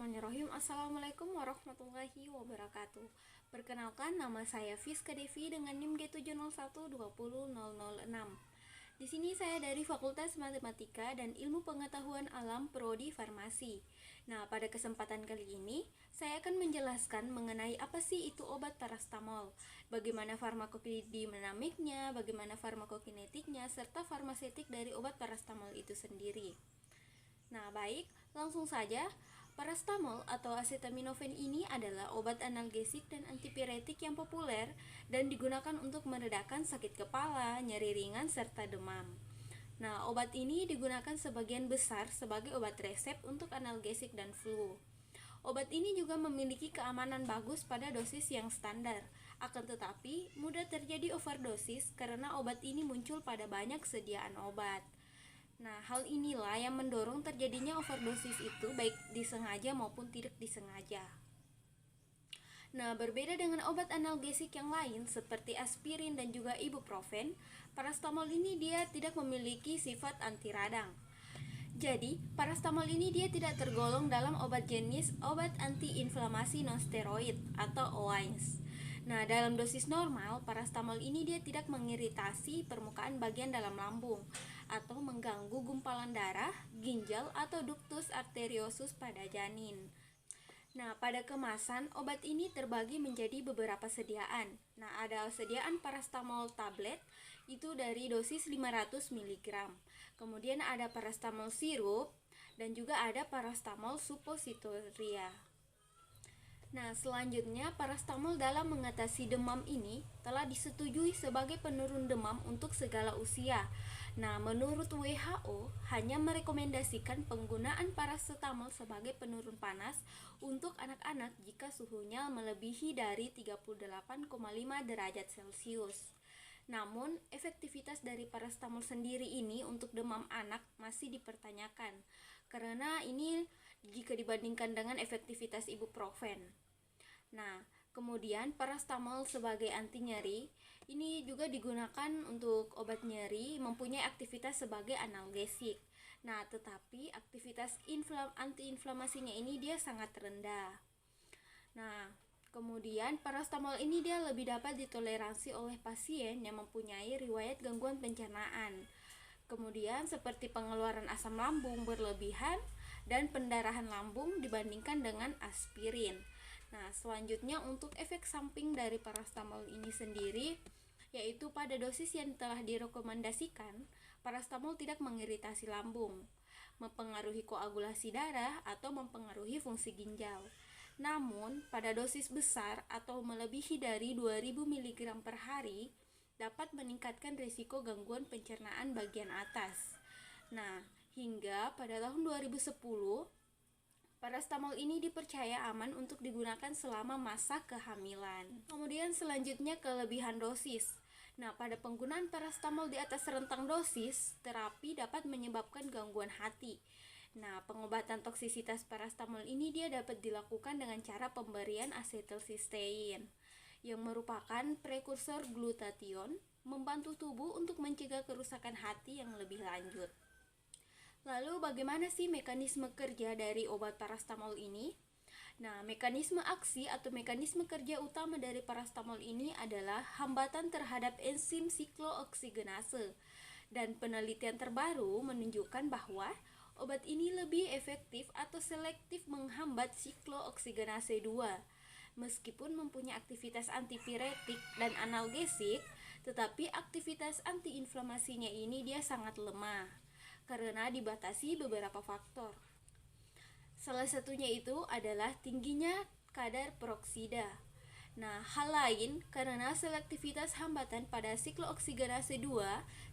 Bismillahirrahmanirrahim. Assalamualaikum warahmatullahi wabarakatuh. Perkenalkan, nama saya Fiska Devi dengan NIM G701200006. Di sini saya dari Fakultas Matematika dan Ilmu Pengetahuan Alam Prodi Farmasi. Nah, pada kesempatan kali ini saya akan menjelaskan mengenai apa sih itu obat parastamol, bagaimana farmakodinamiknya, bagaimana farmakokinetiknya, serta farmasetik dari obat parastamol itu sendiri. Nah, baik, langsung saja. Parastamol atau acetaminophen ini adalah obat analgesik dan antipiretik yang populer dan digunakan untuk meredakan sakit kepala, nyeri ringan, serta demam. Nah, obat ini digunakan sebagian besar sebagai obat resep untuk analgesik dan flu. Obat ini juga memiliki keamanan bagus pada dosis yang standar. Akan tetapi, mudah terjadi overdosis karena obat ini muncul pada banyak sediaan obat. Nah, hal inilah yang mendorong terjadinya overdosis itu baik disengaja maupun tidak disengaja. Nah, berbeda dengan obat analgesik yang lain seperti aspirin dan juga ibuprofen, parastamol ini dia tidak memiliki sifat anti radang. Jadi, parastamol ini dia tidak tergolong dalam obat jenis obat antiinflamasi non-steroid atau OAINS. Nah, dalam dosis normal, parastamol ini dia tidak mengiritasi permukaan bagian dalam lambung atau mengganggu gumpalan darah, ginjal, atau ductus arteriosus pada janin. Nah, pada kemasan, obat ini terbagi menjadi beberapa sediaan. Nah, ada sediaan parastamol tablet, itu dari dosis 500 mg. Kemudian ada parastamol sirup, dan juga ada parastamol suppositoria. Nah, selanjutnya parastamol dalam mengatasi demam ini telah disetujui sebagai penurun demam untuk segala usia. Nah, menurut WHO hanya merekomendasikan penggunaan paracetamol sebagai penurun panas untuk anak-anak jika suhunya melebihi dari 38,5 derajat Celcius. Namun, efektivitas dari parastamol sendiri ini untuk demam anak masih dipertanyakan karena ini jika dibandingkan dengan efektivitas ibuprofen. Nah, kemudian parastamol sebagai anti nyeri ini juga digunakan untuk obat nyeri, mempunyai aktivitas sebagai analgesik. Nah, tetapi aktivitas antiinflamasinya ini dia sangat rendah. Nah, kemudian parastamol ini dia lebih dapat ditoleransi oleh pasien yang mempunyai riwayat gangguan pencernaan. Kemudian seperti pengeluaran asam lambung berlebihan dan pendarahan lambung dibandingkan dengan aspirin. Nah, selanjutnya untuk efek samping dari parastamol ini sendiri, yaitu pada dosis yang telah direkomendasikan, parastamol tidak mengiritasi lambung, mempengaruhi koagulasi darah, atau mempengaruhi fungsi ginjal. Namun, pada dosis besar atau melebihi dari 2000 mg per hari, dapat meningkatkan risiko gangguan pencernaan bagian atas. Nah, hingga pada tahun 2010, parastamol ini dipercaya aman untuk digunakan selama masa kehamilan. Kemudian selanjutnya kelebihan dosis. Nah, pada penggunaan parastamol di atas rentang dosis, terapi dapat menyebabkan gangguan hati. Nah, pengobatan toksisitas parastamol ini dia dapat dilakukan dengan cara pemberian asetilsistein yang merupakan prekursor glutathione, membantu tubuh untuk mencegah kerusakan hati yang lebih lanjut. Lalu bagaimana sih mekanisme kerja dari obat parastamol ini? Nah, mekanisme aksi atau mekanisme kerja utama dari parastamol ini adalah hambatan terhadap enzim siklooksigenase. Dan penelitian terbaru menunjukkan bahwa obat ini lebih efektif atau selektif menghambat siklooksigenase 2. Meskipun mempunyai aktivitas antipiretik dan analgesik, tetapi aktivitas antiinflamasinya ini dia sangat lemah karena dibatasi beberapa faktor. Salah satunya itu adalah tingginya kadar peroksida. Nah, hal lain karena selektivitas hambatan pada siklooksigenase 2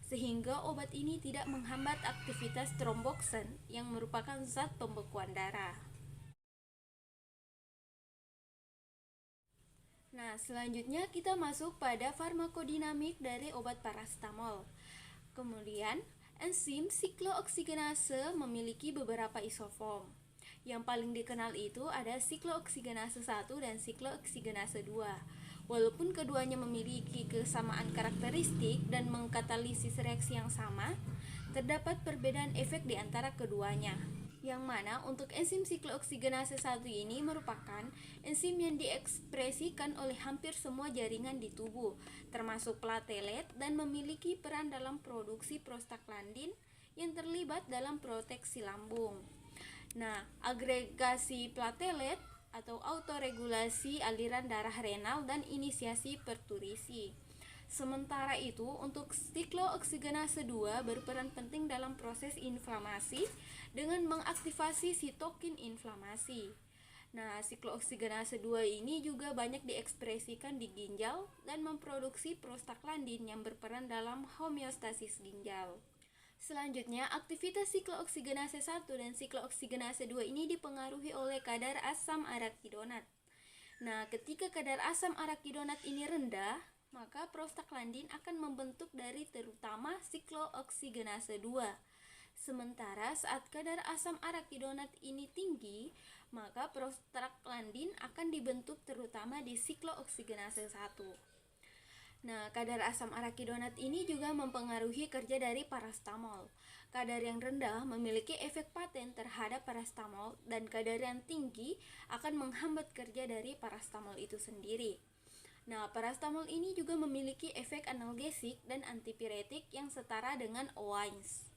sehingga obat ini tidak menghambat aktivitas tromboksin yang merupakan zat pembekuan darah. Nah, selanjutnya kita masuk pada farmakodinamik dari obat parastamol. Kemudian, enzim siklooksigenase memiliki beberapa isoform. Yang paling dikenal itu ada siklooksigenase 1 dan siklooksigenase 2. Walaupun keduanya memiliki kesamaan karakteristik dan mengkatalisis reaksi yang sama, terdapat perbedaan efek di antara keduanya. yang mana untuk enzim siklooksiggenase 1 ini merupakan enzim yang diekspresikan oleh hampir semua jaringan di tubuh, termasuk platelet, dan memiliki peran dalam produksi prostaglandin yang terlibat dalam proteksi lambung. Nah, agregasi platelet atau autoregulasi aliran darah renal dan inisiasi perturisi. Sementara itu, untuk siklooksiggenase 2 berperan penting dalam proses inflamasi dengan mengaktifasi sitokin inflamasi. Nah, siklooksiggenase 2 ini juga banyak diekspresikan di ginjal dan memproduksi prostaglandin yang berperan dalam homeostasis ginjal. Selanjutnya, aktivitas siklooksiggenase 1 dan siklooksiggenase 2 ini dipengaruhi oleh kadar asam arakidonat. Nah, ketika kadar asam arakidonat ini rendah, maka prostaglandin akan membentuk dari terutama siklooksiggenase 2. Sementara saat kadar asam arakidonat ini tinggi, maka prostaglandin akan dibentuk terutama di siklooksiggenase 1. Nah, kadar asam arakidonat ini juga mempengaruhi kerja dari parastamol. Kadar yang rendah memiliki efek paten terhadap parastamol dan kadar yang tinggi akan menghambat kerja dari parastamol itu sendiri. Nah, parastamol ini juga memiliki efek analgesik dan antipiretik yang setara dengan OAINS.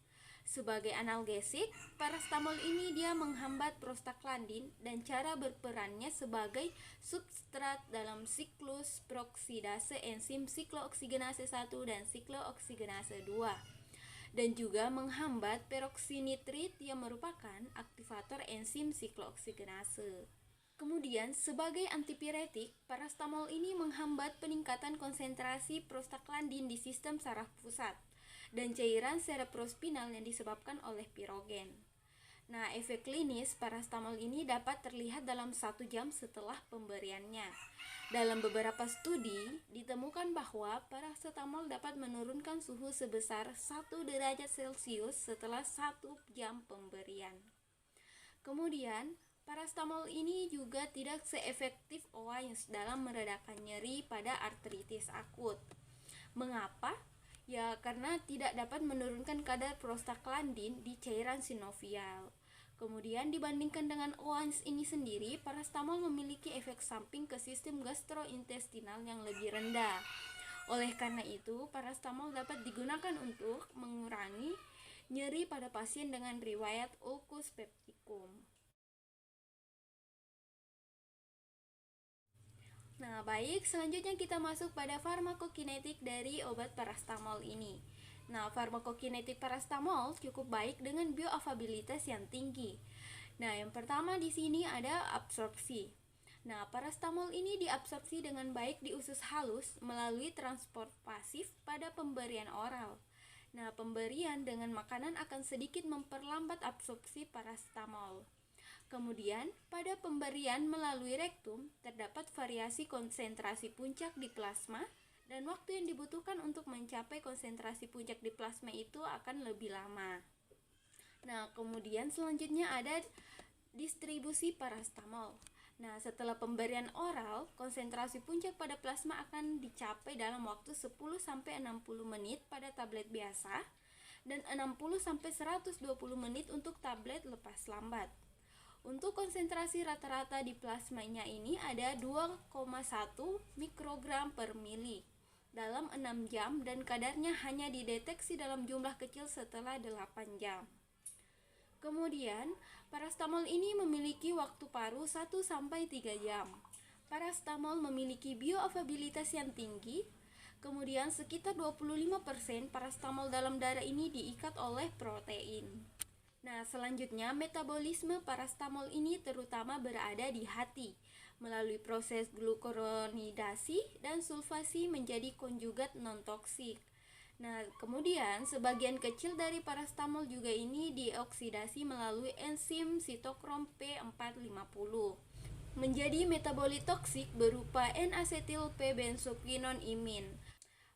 Sebagai analgesik, parastamol ini dia menghambat prostaglandin dan cara berperannya sebagai substrat dalam siklus proksidase enzim siklooksiggenase 1 dan siklooksiggenase 2. Dan juga menghambat peroksinitrit yang merupakan aktivator enzim siklooksiggenase. Kemudian, sebagai antipiretik, parastamol ini menghambat peningkatan konsentrasi prostaglandin di sistem saraf pusat dan cairan cerebrospinal yang disebabkan oleh pirogen. Nah, efek klinis parastamol ini dapat terlihat dalam 1 jam setelah pemberiannya. Dalam beberapa studi, ditemukan bahwa paracetamol dapat menurunkan suhu sebesar 1 derajat Celcius setelah 1 jam pemberian. Kemudian, parastamol ini juga tidak seefektif OAINS dalam meredakan nyeri pada artritis akut. Mengapa? Ya, karena tidak dapat menurunkan kadar prostaglandin di cairan sinovial. Kemudian dibandingkan dengan OAINS ini sendiri, parastamol memiliki efek samping ke sistem gastrointestinal yang lebih rendah. Oleh karena itu, parastamol dapat digunakan untuk mengurangi nyeri pada pasien dengan riwayat ulcus pepticum. Nah, baik, selanjutnya kita masuk pada farmakokinetik dari obat parastamol ini. Nah, farmakokinetik parastamol cukup baik dengan bioavailabilitas yang tinggi. Nah, yang pertama di sini ada absorpsi. Nah, parastamol ini diabsorpsi dengan baik di usus halus melalui transport pasif pada pemberian oral. Nah, pemberian dengan makanan akan sedikit memperlambat absorpsi parastamol. Kemudian, pada pemberian melalui rektum, terdapat variasi konsentrasi puncak di plasma, dan waktu yang dibutuhkan untuk mencapai konsentrasi puncak di plasma itu akan lebih lama. Nah, kemudian selanjutnya ada distribusi parastamol. Nah, setelah pemberian oral, konsentrasi puncak pada plasma akan dicapai dalam waktu 10-60 menit pada tablet biasa, dan 60-120 menit untuk tablet lepas lambat. Untuk konsentrasi rata-rata di plasmanya ini ada 2,1 mikrogram per mili dalam 6 jam dan kadarnya hanya dideteksi dalam jumlah kecil setelah 8 jam. Kemudian, parastamol ini memiliki waktu paruh 1-3 jam. Parastamol memiliki bioavailabilitas yang tinggi. Kemudian sekitar 25% parastamol dalam darah ini diikat oleh protein. Nah, selanjutnya metabolisme parastamol ini terutama berada di hati melalui proses glukuronidasi dan sulfasi menjadi konjugat non-toksik. Nah, kemudian sebagian kecil dari parastamol juga ini dioksidasi melalui enzim sitokrom P450 menjadi metabolit toksik berupa N-asetil P-benzoquinonimin.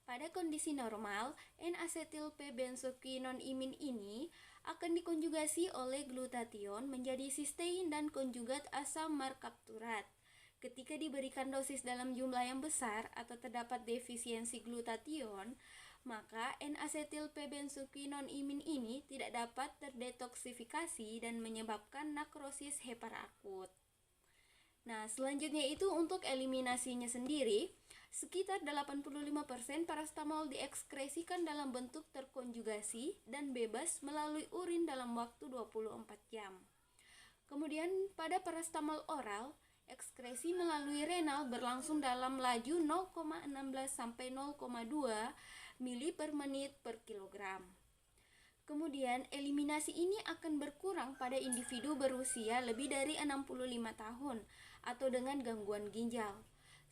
Pada kondisi normal, N-asetil P-benzoquinonimin ini akan dikonjugasi oleh glutathione menjadi sistein dan konjugat asam markapturat. Ketika diberikan dosis dalam jumlah yang besar atau terdapat defisiensi glutathione, maka N-asetil-P-benzoquinonimin ini tidak dapat terdetoksifikasi dan menyebabkan nekrosis heparakut. Nah, selanjutnya itu untuk eliminasinya sendiri, sekitar 85% parastamol diekskresikan dalam bentuk terkonjugasi dan bebas melalui urin dalam waktu 24 jam. Kemudian pada parastamol oral, ekskresi melalui renal berlangsung dalam laju 0,16 sampai 0,2 mili per menit per kilogram. Kemudian eliminasi ini akan berkurang pada individu berusia lebih dari 65 tahun atau dengan gangguan ginjal.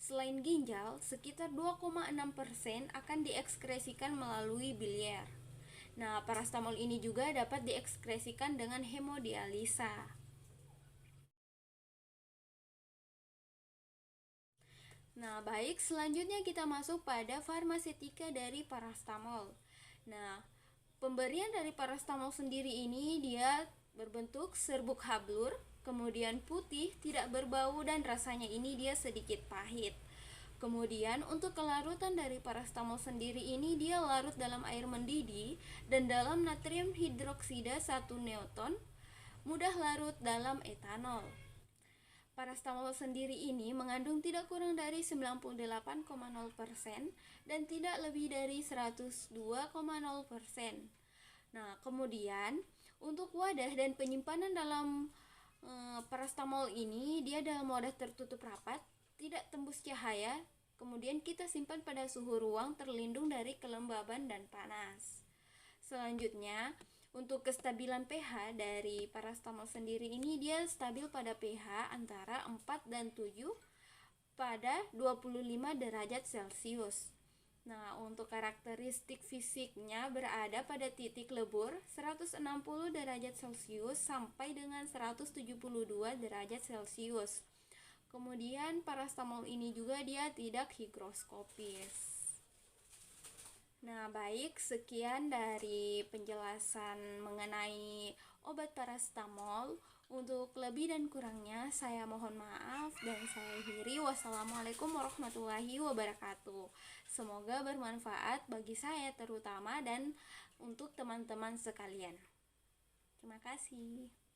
Selain ginjal, sekitar 2,6% akan diekskresikan melalui biliar. Nah, parastamol ini juga dapat diekskresikan dengan hemodialisa. Nah, baik, selanjutnya kita masuk pada farmasetika dari parastamol. Nah, pemberian dari parastamol sendiri ini dia berbentuk serbuk hablur, kemudian putih, tidak berbau dan rasanya ini dia sedikit pahit. Kemudian untuk kelarutan dari parastamol sendiri ini dia larut dalam air mendidih dan dalam natrium hidroksida 1 neoton, mudah larut dalam etanol. Parastamol sendiri ini mengandung tidak kurang dari 98,0% dan tidak lebih dari 102,0%. Nah, kemudian untuk wadah dan penyimpanan dalam parastamol ini dia dalam wadah tertutup rapat, tidak tembus cahaya, kemudian kita simpan pada suhu ruang terlindung dari kelembaban dan panas. Selanjutnya, untuk kestabilan pH dari parastamol sendiri ini dia stabil pada pH antara 4 dan 7 pada 25 derajat Celcius. Nah, untuk karakteristik fisiknya berada pada titik lebur 160 derajat Celcius sampai dengan 172 derajat Celcius. Kemudian parastamol ini juga dia tidak higroskopis. Nah, baik, sekian dari penjelasan mengenai obat parastamol. Untuk lebih dan kurangnya saya mohon maaf dan saya akhiri. Wassalamualaikum warahmatullahi wabarakatuh. Semoga bermanfaat bagi saya terutama dan untuk teman-teman sekalian. Terima kasih.